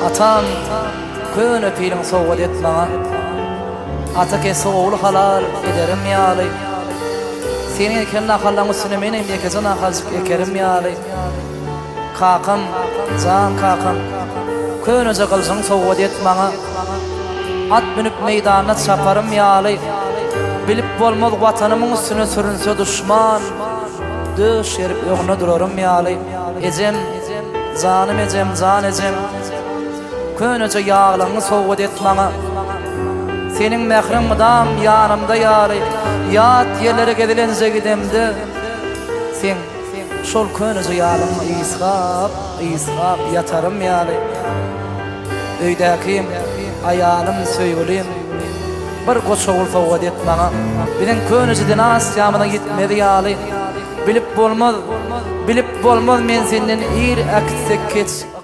Atan kön öpýüň sowgat etmäňe. Atake soğul halal ederim ýaly. Seni kelle hallaň üstüne meni mekezana hazyk ekerim ýaly. Kakam, can kakam, könöze kalsaň sowgat etmäňe. At binip meydana çaparym ýaly. Bilip bolmaz watanymyň üstüne sürünse düşman, döş yerip ýoguna durarym ýaly. Ejem, zanym ejem, zan ejem. Könöze ýaglaňy sowgat etmäňe. Senin mehrin mıdam yanımda ýaly. Ýat ýerlere gedilense gidemdi. Sen şol könöze ýaglaňy ýyskap ýatarym ýaly. Öýdäkim aýalym söýgülim. Bir goçoğul sowgat etmäňe. Bilen könöze denas ýamyna gitmedi ýaly. Bilip bolmaz men senden ir aksek keç.